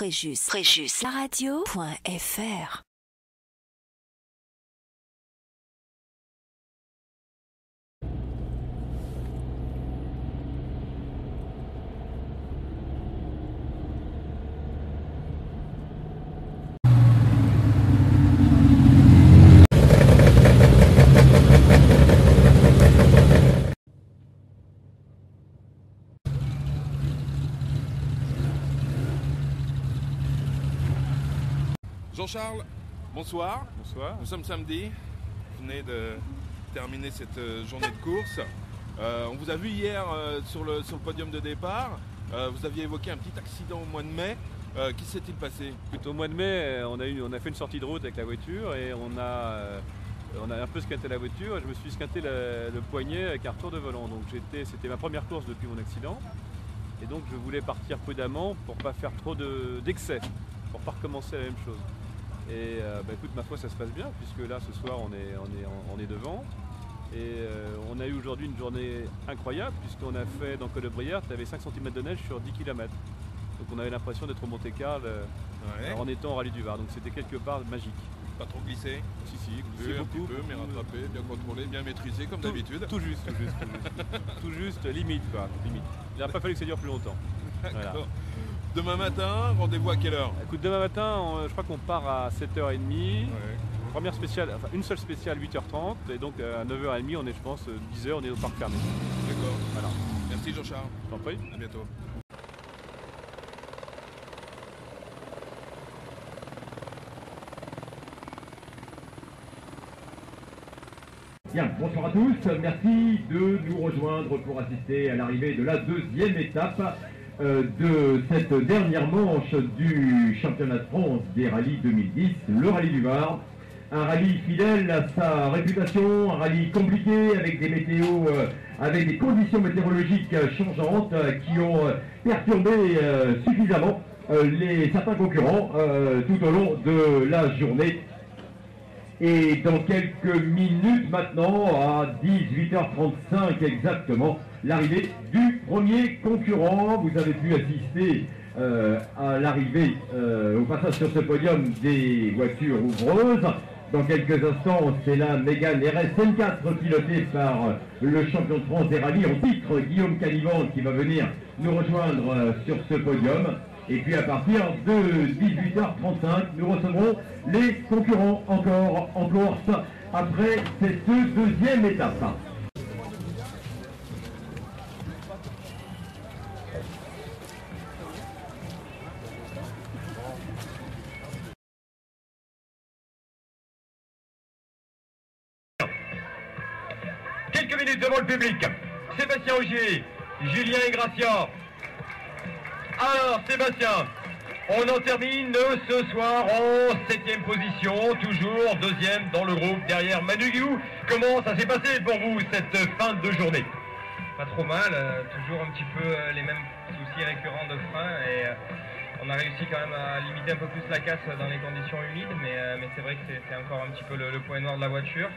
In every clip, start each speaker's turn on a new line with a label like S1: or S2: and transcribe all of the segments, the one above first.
S1: Fréjus, la radio.fr.
S2: Jean-Charles, bonsoir.
S3: Bonsoir.
S2: Nous sommes samedi. Vous venez de terminer cette journée de course. On vous a vu hier sur le podium de départ. Vous aviez évoqué un petit accident au mois de mai. Qu'y s'est-il passé?
S3: Au mois de mai, on a fait une sortie de route avec la voiture et on a un peu squinté la voiture et je me suis squinté le poignet avec un retour de volant. Donc c'était ma première course depuis mon accident. Et donc je voulais partir prudemment pour ne pas faire trop d'excès, pour ne pas recommencer la même chose. Et écoute, ma foi, ça se passe bien, puisque là, ce soir, on est devant. Et on a eu aujourd'hui une journée incroyable, puisqu'on a fait, dans Col-de-Brière, tu avais 5 cm de neige sur 10 km. Donc on avait l'impression d'être au Monte-Carlo en étant au Rallye du Var. Donc c'était quelque part magique.
S2: Pas trop glissé?
S3: Si, glissé beaucoup.
S2: Un petit peu, mais rattrapé, bien contrôlé, bien maîtrisé, comme d'habitude.
S3: Tout juste. Tout juste, limite, quoi. Limite. Il n'a pas fallu que ça dure plus longtemps. Voilà.
S2: Demain matin, rendez-vous à quelle heure?
S3: Écoute, demain matin, je crois qu'on part à 7h30. Première spéciale, enfin une seule spéciale 8h30. Et donc à 9h30, on est, je pense, 10h, on est au parc fermé.
S2: D'accord.
S3: Voilà.
S2: Merci Jean-Charles.
S3: Je t'en prie.
S2: À bientôt.
S4: Bien, bonsoir à tous, merci de nous rejoindre pour assister à l'arrivée de la deuxième étape de cette dernière manche du championnat de France des rallyes 2010, le Rallye du Var. Un rallye fidèle à sa réputation, un rallye compliqué avec des météos, avec des conditions météorologiques changeantes qui ont perturbé suffisamment certains concurrents tout au long de la journée. Et dans quelques minutes maintenant, à 18h35 exactement, l'arrivée du premier concurrent. Vous avez pu assister à l'arrivée, au passage sur ce podium des voitures ouvreuses. Dans quelques instants, c'est la Mégane RS-N4 pilotée par le champion de France des rallyes en titre, Guillaume Canivan, qui va venir nous rejoindre sur ce podium. Et puis à partir de 18h35, nous recevrons les concurrents encore en course après cette deuxième étape.
S5: Quelques minutes devant le public. Sébastien Ogier, Julien Ingracia. Alors Sébastien, on en termine ce soir en 7e position, toujours 2e dans le groupe derrière Manu Guillou. Comment ça s'est passé pour vous cette fin de journée?
S6: Pas trop mal, toujours un petit peu les mêmes soucis récurrents de frein et on a réussi quand même à limiter un peu plus la casse dans les conditions humides, mais c'est vrai que c'est encore un petit peu le point noir de la voiture.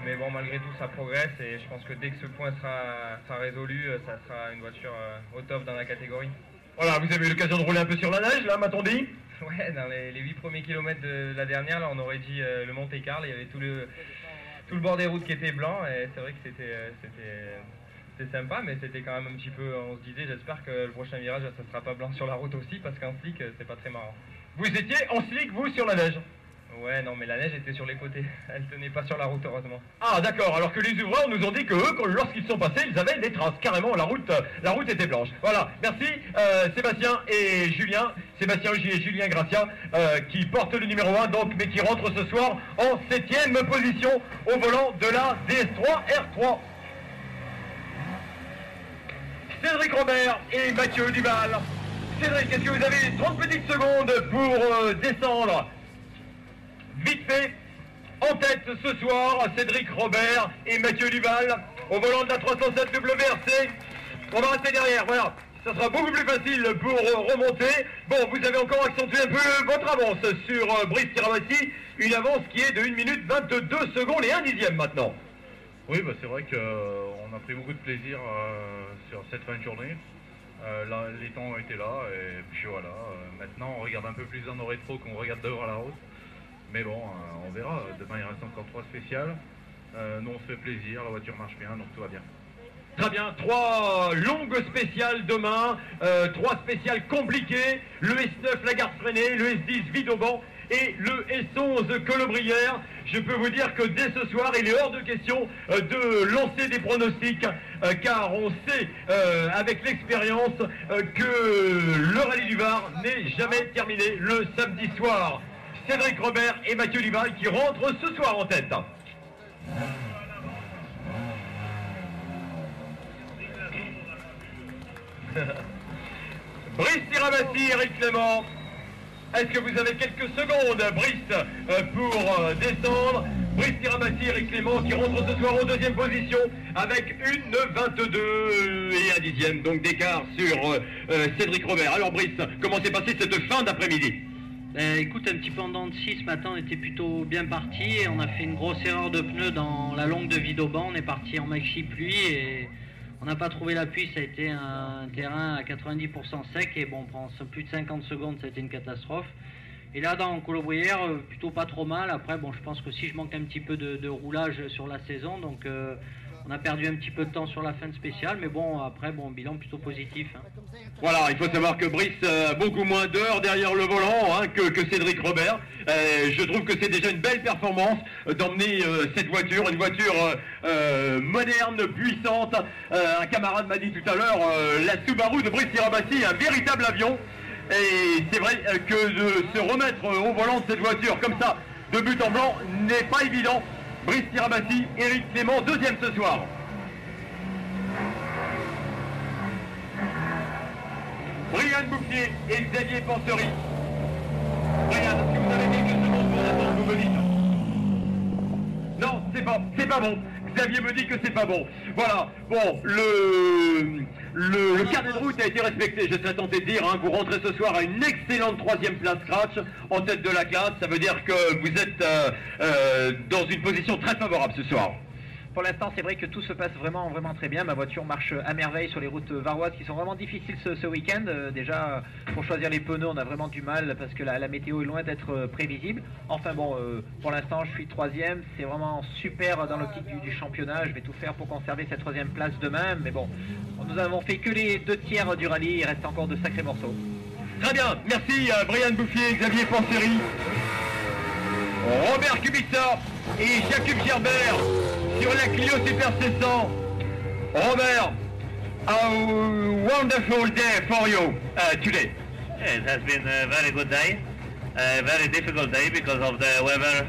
S6: Mais bon, malgré tout, ça progresse et je pense que dès que ce point sera résolu, ça sera une voiture au top dans la catégorie.
S5: Voilà, vous avez eu l'occasion de rouler un peu sur la neige, là, m'a-t-on dit?
S6: Ouais, dans les 8 premiers kilomètres de la dernière, là, on aurait dit le Monte-Carlo, il y avait tout le bord des routes qui était blanc et c'est vrai que c'était sympa, mais c'était quand même un petit peu, on se disait, j'espère que le prochain virage, ça sera pas blanc sur la route aussi, parce qu'en slick, c'est pas très marrant.
S5: Vous étiez en slick, vous, sur la neige?
S6: Ouais, non, mais la neige était sur les côtés. Elle tenait pas sur la route, heureusement.
S5: Ah, d'accord. Alors que les ouvreurs nous ont dit que eux, lorsqu'ils sont passés, ils avaient des traces. Carrément, la route était blanche. Voilà. Merci, Sébastien et Julien. Sébastien Ogier et Julien Gracia, qui portent le numéro 1, donc, mais qui rentrent ce soir en 7e position au volant de la DS3 R3. Cédric Robert et Mathieu Duval. Cédric, est-ce que vous avez 30 petites secondes pour descendre vite fait, en tête ce soir, Cédric Robert et Mathieu Duval au volant de la 307 WRC. On va rester derrière, voilà. Ça sera beaucoup plus facile pour remonter. Bon, vous avez encore accentué un peu votre avance sur Brice Tiravati. Une avance qui est de 1 minute 22 secondes et 1 dixième maintenant.
S7: Oui, bah c'est vrai qu'on a pris beaucoup de plaisir sur cette fin de journée. Les temps ont été là et puis voilà. Maintenant on regarde un peu plus dans nos rétros qu'on regarde devant la route. Mais bon, on verra. Demain il reste encore 3 spéciales. Nous on se fait plaisir, la voiture marche bien, donc tout va bien.
S5: Très bien, 3 longues spéciales demain, 3 spéciales compliquées, le S9 Lagarde freinée, le S10 vide au banc et le S11 Colobrière. Je peux vous dire que dès ce soir, il est hors de question de lancer des pronostics, car on sait avec l'expérience que le rallye du Var n'est jamais terminé le samedi soir. Cédric Robert et Mathieu Duval qui rentrent ce soir en tête. Brice Tirabassi, Eric Clément. Est-ce que vous avez quelques secondes, Brice, pour descendre? Brice Tirabassi, Eric Clément qui rentre ce soir en 2e position avec une 22 et un dixième donc d'écart sur Cédric Robert. Alors Brice, comment s'est passée cette fin d'après-midi?
S8: Écoute, un petit peu en dents de scie ce matin, on était plutôt bien parti et on a fait une grosse erreur de pneus dans la longue de Vide-au-Banc. On est parti en maxi pluie et on n'a pas trouvé l'appui. Ça a été un terrain à 90% sec et bon, pendant plus de 50 secondes, ça a été une catastrophe. Et là, dans Colobrière, plutôt pas trop mal. Après, bon, je pense que si je manque un petit peu de roulage sur la saison, donc on a perdu un petit peu de temps sur la fin de spéciale, mais bon, après, bon, bilan plutôt positif. Hein.
S5: Voilà, il faut savoir que Brice a beaucoup moins d'heures derrière le volant que Cédric Robert. Je trouve que c'est déjà une belle performance d'emmener cette voiture, une voiture moderne, puissante. Un camarade m'a dit tout à l'heure, la Subaru de Brice Tirabassi, un véritable avion. Et c'est vrai que de se remettre au volant de cette voiture comme ça, de but en blanc, n'est pas évident. Brice Tirabassi, Eric Clément, 2e ce soir. Brian Bouffier et Xavier Pansery. Brian, est-ce que vous avez quelques secondes pour attendre, vous me dites? Non, c'est pas bon. Xavier me dit que c'est pas bon. Voilà, bon, le carnet de route a été respecté, je serais tenté de dire, vous rentrez ce soir à une excellente 3e place scratch en tête de la classe, ça veut dire que vous êtes dans une position très favorable ce soir.
S9: Pour l'instant, c'est vrai que tout se passe vraiment très bien. Ma voiture marche à merveille sur les routes varoises qui sont vraiment difficiles ce week-end. Déjà, pour choisir les pneus, on a vraiment du mal parce que la météo est loin d'être prévisible. Enfin bon, pour l'instant, je suis 3e. C'est vraiment super dans l'optique du championnat. Je vais tout faire pour conserver cette 3e place demain. Mais bon, nous avons fait que les 2 tiers du rallye. Il reste encore de sacrés morceaux.
S5: Très bien, merci Brian Bouffier, Xavier Pansery, Robert Kubica et Jakub Gerbert sur la Clio Super 600. Robert, a wonderful day for you today.
S10: It has been a very good day, a very difficult day because of the weather,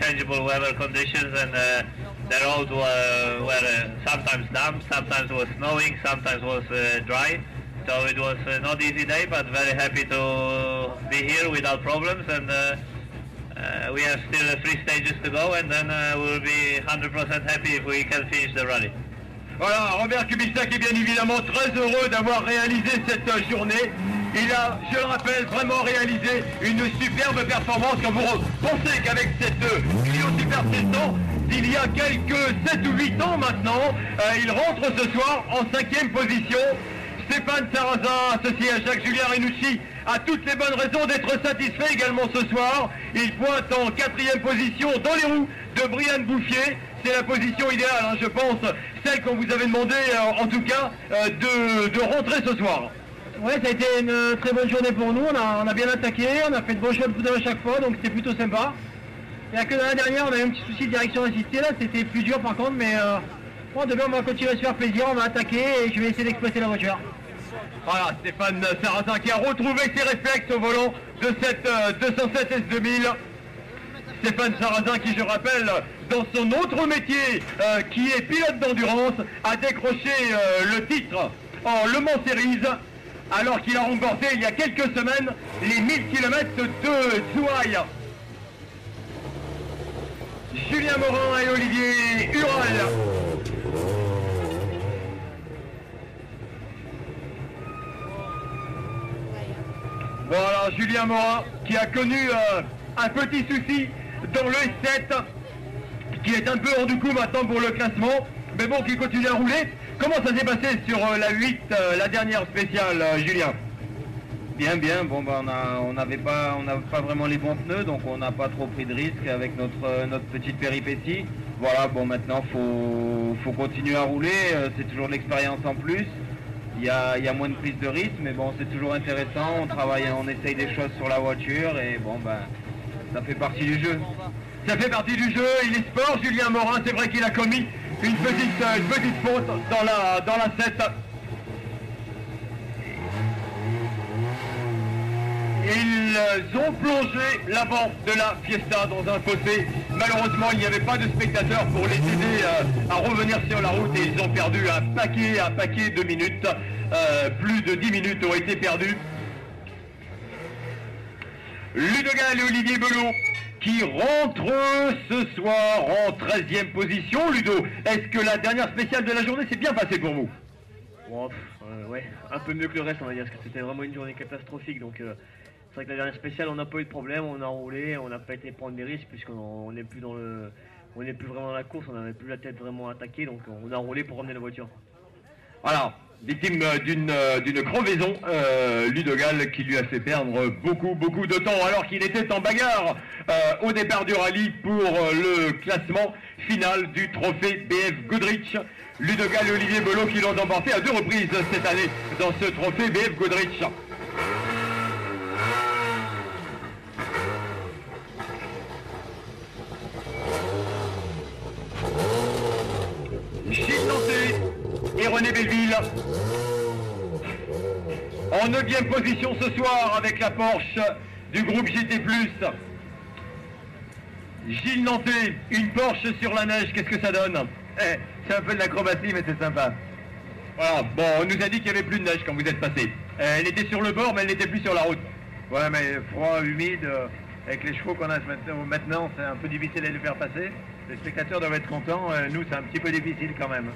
S10: changeable weather conditions, and the road were sometimes damp, sometimes was snowing, sometimes was dry. So it was not easy day, but very happy to be here without problems, and we have still 3 stages to go, and then we'll be 100% happy if we can finish the rally.
S5: Voilà, Robert Kubica qui est bien évidemment très heureux d'avoir réalisé cette journée. Il a, je le rappelle, vraiment réalisé une superbe performance. Quand vous pensez qu'avec cette Clio Super 600, il y a quelques 7 ou 8 ans maintenant, il rentre ce soir en 5e position. Stéphane Sarrazin, associé à Jacques-Julien Renucci, a toutes les bonnes raisons d'être satisfait également ce soir. Il pointe en 4e position dans les roues de Brian Bouffier. C'est la position idéale, je pense, celle qu'on vous avait demandé, en tout cas, de rentrer ce soir.
S9: Ouais, ça a été une très bonne journée pour nous. On a bien attaqué, on a fait de bons choix de pneus à chaque fois, donc c'était plutôt sympa. Il n'y a que dans la dernière, on a eu un petit souci de direction assistée, là, c'était plus dur par contre, mais bon, demain on va continuer à se faire plaisir, on va attaquer et je vais essayer d'exploiter la voiture.
S5: Voilà, Stéphane Sarrazin qui a retrouvé ses réflexes au volant de cette 207 S2000. Stéphane Sarrazin qui, je rappelle, dans son autre métier, qui est pilote d'endurance, a décroché le titre en Le Mans Series, alors qu'il a remporté il y a quelques semaines les 1000 km de Zouaï. Julien Morin et Olivier Hural. Voilà, Julien Morin qui a connu un petit souci dans le S7, qui est un peu hors du coup maintenant pour le classement, mais bon, qui continue à rouler. Comment ça s'est passé sur la 8, la dernière spéciale, Julien?
S6: Bien, bien. Bon, bah, on n'a pas vraiment les bons pneus, donc on n'a pas trop pris de risques avec notre petite péripétie. Voilà, bon, maintenant faut continuer à rouler. C'est toujours de l'expérience en plus. Il y a moins de prise de risque, mais bon, c'est toujours intéressant. On travaille, on essaye des choses sur la voiture et bon, ben, ça fait partie du jeu.
S5: Ça fait partie du jeu. Il est sport, Julien Morin. C'est vrai qu'il a commis une petite faute dans la 7. Ils ont plongé l'avant de la Fiesta dans un fossé. Malheureusement, il n'y avait pas de spectateurs pour les aider à revenir sur la route et ils ont perdu un paquet de minutes. Plus de 10 minutes ont été perdues. Ludo Gall et Olivier Belot qui rentrent ce soir en 13e position. Ludo, est-ce que la dernière spéciale de la journée s'est bien passée pour vous?
S11: Bon, ouais, un peu mieux que le reste, on va dire, parce que c'était vraiment une journée catastrophique. Donc c'est vrai que la dernière spéciale, on n'a pas eu de problème, on a roulé, on n'a pas été prendre des risques puisqu'on n'est plus on n'est plus vraiment dans la course, on n'avait plus la tête vraiment attaquée, donc on a roulé pour ramener la voiture.
S5: Voilà, victime d'une crevaison, Ludo Gall qui lui a fait perdre beaucoup de temps alors qu'il était en bagarre au départ du rallye pour le classement final du trophée BF Goodrich. Ludo Gall et Olivier Belot qui l'ont emporté à 2 reprises cette année dans ce trophée BF Goodrich. Gilles Nantais et René Belleville en 9e position ce soir avec la Porsche du groupe GT+. Gilles Nantais, une Porsche sur la neige, qu'est-ce que ça donne? C'est un peu de l'acrobatie, mais c'est sympa. Voilà, bon, on nous a dit qu'il n'y avait plus de neige quand vous êtes passé. Elle était sur le bord, mais elle n'était plus sur la route.
S12: Ouais, mais froid, humide, avec les chevaux qu'on a maintenant, c'est un peu difficile à les faire passer. Les spectateurs doivent être contents, nous, c'est un petit peu difficile quand même.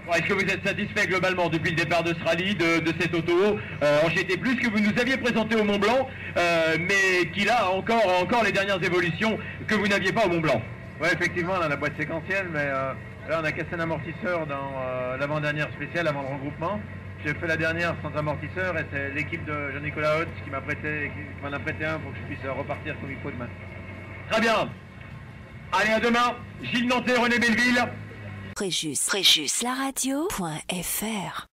S5: Bon, est-ce que vous êtes satisfait globalement depuis le départ de ce rallye, de cette auto en GT+, que vous nous aviez présenté au Mont Blanc, mais qui a encore les dernières évolutions que vous n'aviez pas au Mont Blanc?
S12: Ouais, effectivement, on a la boîte séquentielle, mais là, on a cassé un amortisseur dans l'avant-dernière spéciale, avant le regroupement. J'ai fait la dernière sans amortisseur et c'est l'équipe de Jean-Nicolas Hotz qui m'en a prêté un pour que je puisse repartir comme il faut demain.
S5: Très bien. Allez, à demain. Gilles Nantais, René Belleville.
S1: Fréjus, la radio.fr